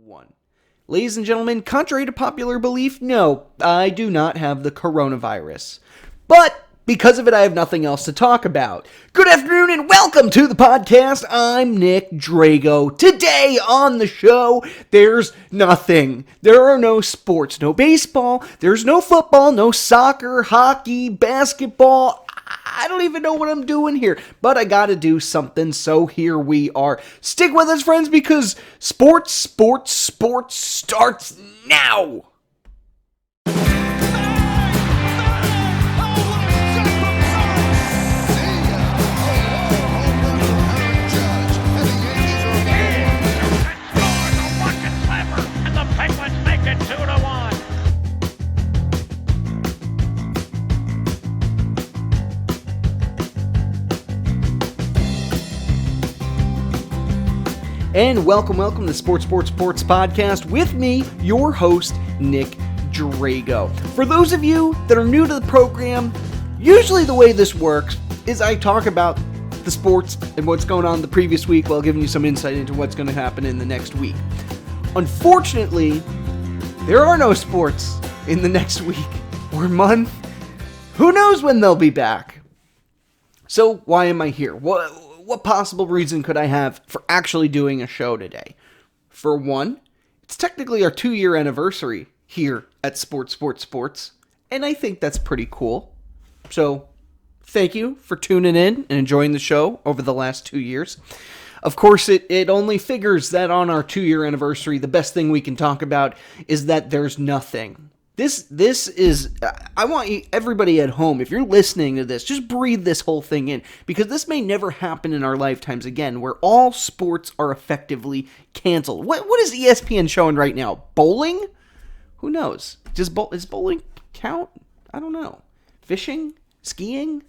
One. Ladies and gentlemen, contrary to popular belief, no, I do not have the coronavirus. But because of it, I have nothing else to talk about. Good afternoon and welcome to the podcast. I'm Nick Drago. Today on the show, there's nothing. There are no sports, no baseball, there's no football, no soccer, hockey, basketball. I don't even know what I'm doing here, but I gotta do something, so here we are. Stick with us, friends, because sports starts now! And welcome to Sports Podcast with me, your host, Nick Drago. For those of you that are new to the program, usually the way this works is I talk about the sports and what's going on the previous week while giving you some insight into what's going to happen in the next week. Unfortunately, there are no sports in the next week or month. Who knows when they'll be back? So why am I here? What possible reason could I have for actually doing a show today? For one, it's technically our 2-year anniversary here at Sports, and I think that's pretty cool. So, thank you for tuning in and enjoying the show over the last 2 years. Of course, it only figures that on our 2-year anniversary, the best thing we can talk about is that there's nothing. This is, I want everybody at home, if you're listening to this, just breathe this whole thing in, because this may never happen in our lifetimes again, where all sports are effectively canceled. What is ESPN showing right now? Bowling? Who knows? Does bowling count? I don't know. Fishing? Skiing?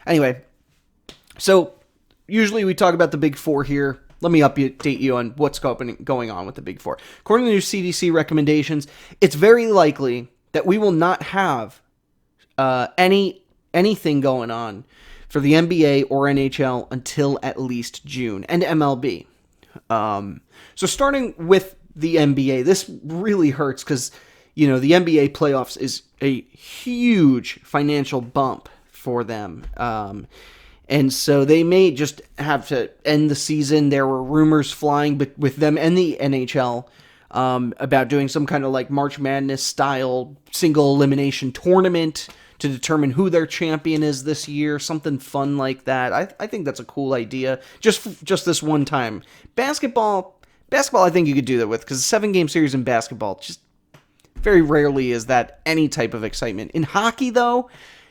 Anyway, so usually we talk about the Big Four here. Let me update you on what's going on with the Big Four. According to new CDC recommendations, it's very likely that we will not have anything going on for the NBA or NHL until at least June, and MLB. So starting with the NBA, this really hurts because, the NBA playoffs is a huge financial bump for them. And so they may just have to end the season. There were rumors flying with them and the NHL about doing some kind of like March Madness style single elimination tournament to determine who their champion is this year. Something fun like that. I think that's a cool idea. Just this one time. Basketball, I think you could do that with, because a 7-game series in basketball just very rarely is that any type of excitement. In hockey, though,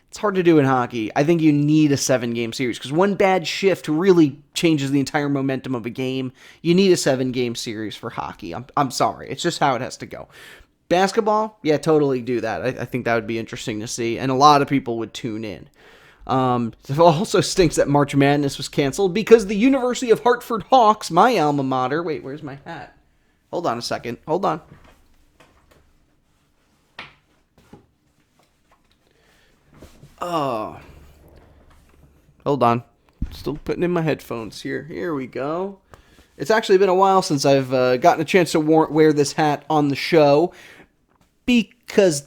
it's hard to do in hockey. I think you need a 7-game series because one bad shift really changes the entire momentum of a game. You need a 7-game series for hockey. I'm sorry. It's just how it has to go. Basketball, yeah, totally do that. I think that would be interesting to see, and a lot of people would tune in. It also stinks that March Madness was canceled because the University of Hartford Hawks, my alma mater... Wait, where's my hat? Hold on a second. Hold on. Oh, hold on. Still putting in my headphones here. Here we go. It's actually been a while since I've gotten a chance to wear this hat on the show because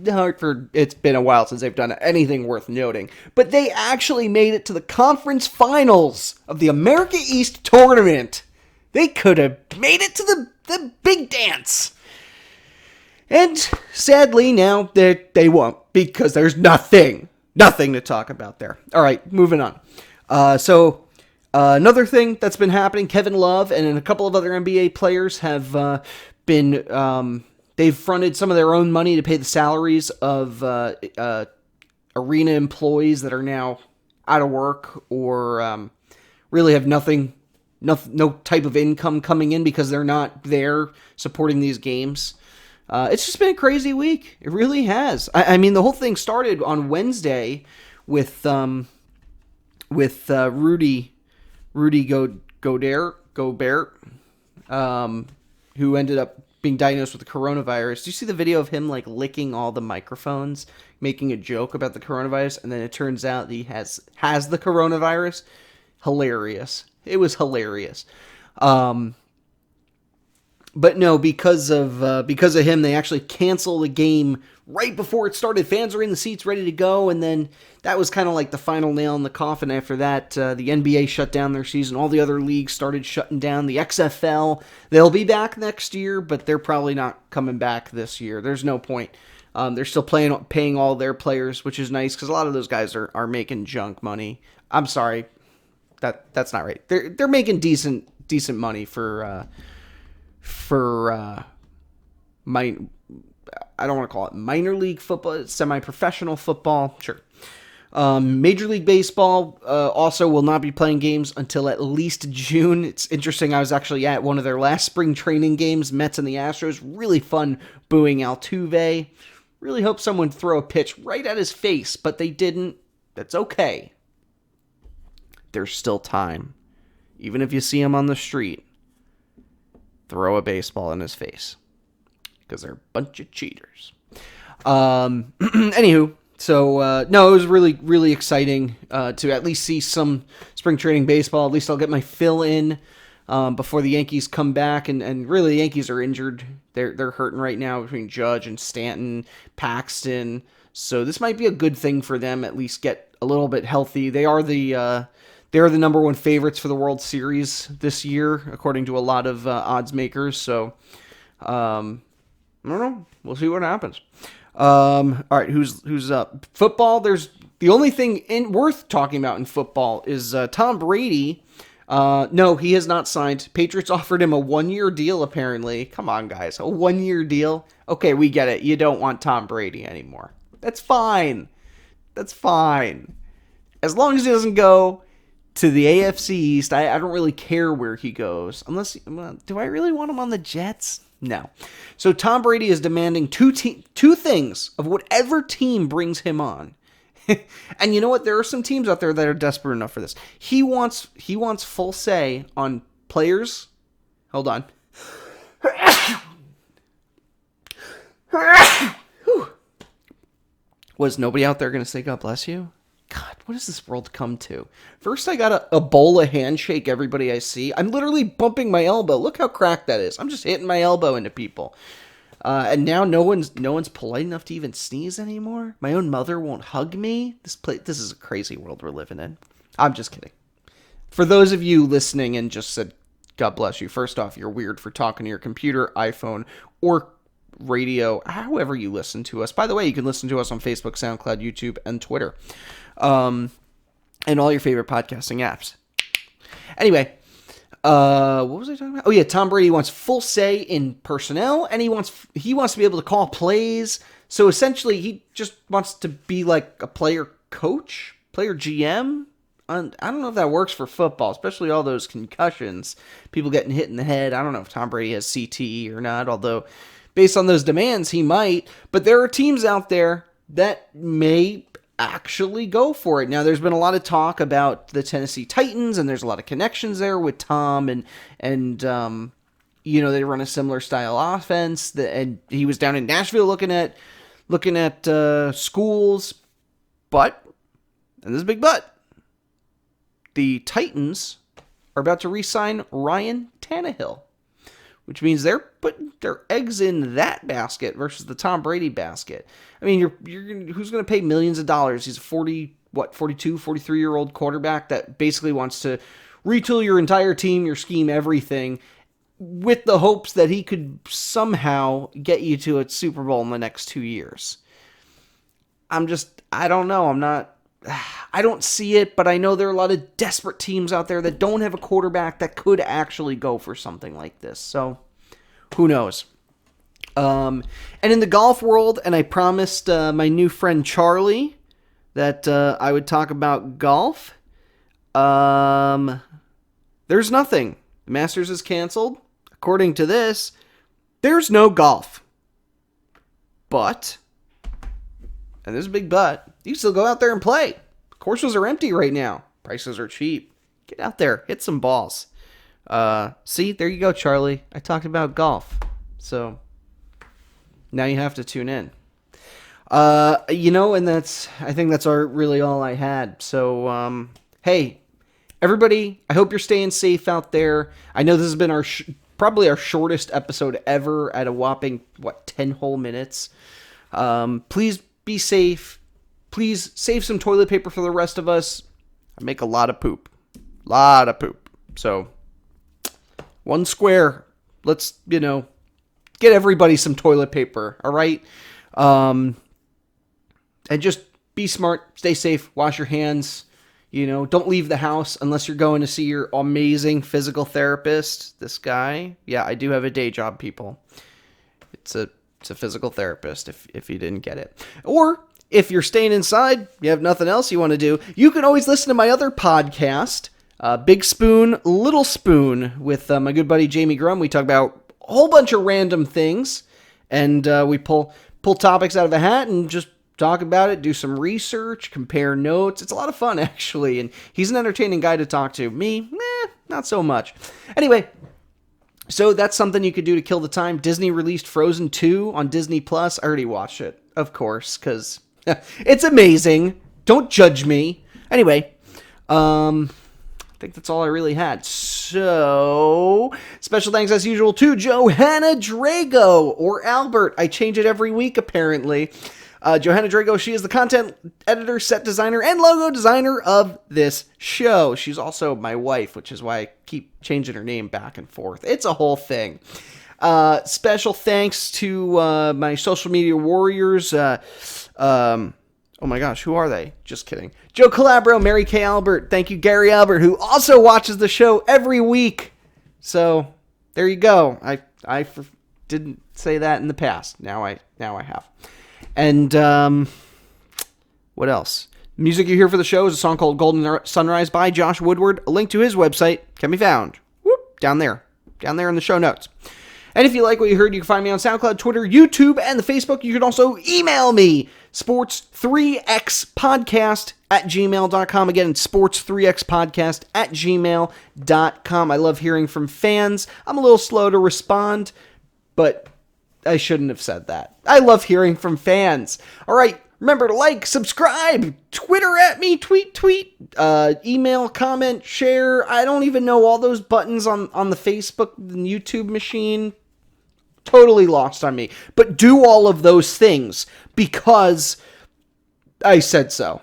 Hartford, it's been a while since they've done anything worth noting. But they actually made it to the conference finals of the America East tournament. They could have made it to the big dance. And sadly, now they won't, because there's nothing to talk about there. All right, moving on. Another thing that's been happening, Kevin Love and a couple of other NBA players have they've fronted some of their own money to pay the salaries of arena employees that are now out of work or really have no type of income coming in because they're not there supporting these games. It's just been a crazy week. It really has. I mean, the whole thing started on Wednesday with Rudy Gobert, who ended up being diagnosed with the coronavirus. Do you see the video of him like licking all the microphones, making a joke about the coronavirus, and then it turns out that he has the coronavirus? Hilarious. It was hilarious. But no, because of him, they actually canceled the game right before it started. Fans are in the seats, ready to go, and then that was kind of like the final nail in the coffin. After that, the NBA shut down their season. All the other leagues started shutting down. The XFL, they'll be back next year, but they're probably not coming back this year. There's no point. They're still paying all their players, which is nice because a lot of those guys are making junk money. I'm sorry, that's not right. They're making decent money for I don't want to call it minor league football, semi-professional football, sure. Major League Baseball also will not be playing games until at least June. It's interesting. I was actually at one of their last spring training games, Mets and the Astros. Really fun booing Altuve. Really hope someone throw a pitch right at his face, but they didn't. That's okay. There's still time. Even if you see him on the street, throw a baseball in his face. Because they're a bunch of cheaters. Anywho, so no, it was really, really exciting to at least see some spring training baseball. At least I'll get my fill in before the Yankees come back. And really, the Yankees are injured. They're hurting right now between Judge and Stanton, Paxton. So this might be a good thing for them. At least get a little bit healthy. They are the number one favorites for the World Series this year, according to a lot of odds makers. So I don't know. We'll see what happens. All right, who's up? Football. There's the only thing worth talking about in football is Tom Brady. No, he has not signed. Patriots offered him a 1-year deal. Apparently, come on, guys, a 1-year deal. Okay, we get it. You don't want Tom Brady anymore. That's fine. That's fine. As long as he doesn't go to the AFC East, I don't really care where he goes. Unless, do I really want him on the Jets? No. So Tom Brady is demanding two things of whatever team brings him on. And you know what? There are some teams out there that are desperate enough for this. He wants full say on players. Hold on. Was nobody out there going to say God bless you? God, what does this world come to? First, I got a Ebola handshake everybody I see. I'm literally bumping my elbow. Look how cracked that is. I'm just hitting my elbow into people. And now no one's polite enough to even sneeze anymore. My own mother won't hug me. This is a crazy world we're living in. I'm just kidding. For those of you listening and just said, God bless you, first off, you're weird for talking to your computer, iPhone, or radio, however you listen to us. By the way, you can listen to us on Facebook, SoundCloud, YouTube, and Twitter. And all your favorite podcasting apps. Anyway, what was I talking about? Oh yeah, Tom Brady wants full say in personnel, and he wants to be able to call plays. So essentially, he just wants to be like a player coach, player GM. I don't know if that works for football, especially all those concussions, people getting hit in the head. I don't know if Tom Brady has CTE or not, although based on those demands, he might. But there are teams out there that may actually go for it. Now, there's been a lot of talk about the Tennessee Titans, and there's a lot of connections there with Tom, and they run a similar style offense. And he was down in Nashville looking at schools, but, and this is a big but, the Titans are about to re-sign Ryan Tannehill, which means they're putting their eggs in that basket versus the Tom Brady basket. I mean, who's going to pay millions of dollars? He's a 43-year-old quarterback that basically wants to retool your entire team, your scheme, everything, with the hopes that he could somehow get you to a Super Bowl in the next 2 years. I don't know. I don't see it, but I know there are a lot of desperate teams out there that don't have a quarterback that could actually go for something like this. So, who knows? And in the golf world, and I promised my new friend Charlie that I would talk about golf. There's nothing. The Masters is canceled. According to this, there's no golf. But, and there's a big but, you can still go out there and play. Courses are empty right now. Prices are cheap. Get out there. Hit some balls. See, there you go, Charlie. I talked about golf. So, now you have to tune in. And I think that's really all I had. So, hey, everybody, I hope you're staying safe out there. I know this has been our probably our shortest episode ever at a whopping, 10 whole minutes. Please be safe. Please save some toilet paper for the rest of us. I make a lot of poop. So, one square. Let's, get everybody some toilet paper, all right? And just be smart, stay safe, wash your hands. Don't leave the house unless you're going to see your amazing physical therapist. This guy, yeah, I do have a day job, people. It's a physical therapist, if you didn't get it. Or if you're staying inside, you have nothing else you want to do, you can always listen to my other podcast, Big Spoon, Little Spoon, with my good buddy Jamie Grum. We talk about a whole bunch of random things, and we pull topics out of a hat and just talk about it, do some research, compare notes. It's a lot of fun, actually, and he's an entertaining guy to talk to. Me, not so much. Anyway, so that's something you could do to kill the time. Disney released Frozen 2 on Disney+. I already watched it, of course, because it's amazing. Don't judge me. Anyway, I think that's all I really had. So, special thanks as usual to Johanna Drago, or Albert. I change it every week, apparently. Johanna Drago, she is the content editor, set designer, and logo designer of this show. She's also my wife, which is why I keep changing her name back and forth. It's a whole thing. Special thanks to my social media warriors. Oh my gosh, who are they? Just kidding. Joe Calabro, Mary Kay Albert. Thank you, Gary Albert, who also watches the show every week. So there you go. I didn't say that in the past. Now I have. And what else? The music you hear for the show is a song called Golden Sunrise by Josh Woodward. A link to his website can be found down there in the show notes. And if you like what you heard, you can find me on SoundCloud, Twitter, YouTube, and the Facebook. You can also email me, sports3xpodcast@gmail.com. Again, sports3xpodcast@gmail.com. I love hearing from fans. I'm a little slow to respond, but I shouldn't have said that. I love hearing from fans. All right, remember to like, subscribe, Twitter at me, tweet, email, comment, share. I don't even know all those buttons on the Facebook and YouTube machine. Totally lost on me. But do all of those things because I said so.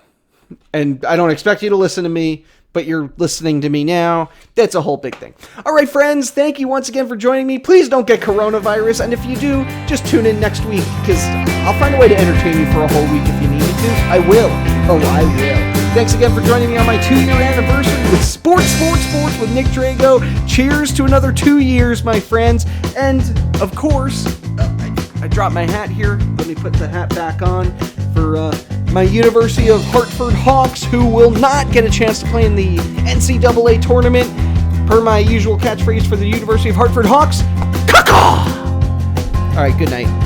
And I don't expect you to listen to me, but you're listening to me now. That's a whole big thing. All right, friends, thank you once again for joining me. Please don't get coronavirus, and if you do, just tune in next week, because I'll find a way to entertain you for a whole week if you need me to. I will. Oh, I will. Thanks again for joining me on my 2-year anniversary with Sports with Nick Drago. Cheers to another 2 years, my friends. And, of course, I dropped my hat here. Let me put the hat back on for my University of Hartford Hawks, who will not get a chance to play in the NCAA tournament. Per my usual catchphrase for the University of Hartford Hawks, caw-caw! All right, good night.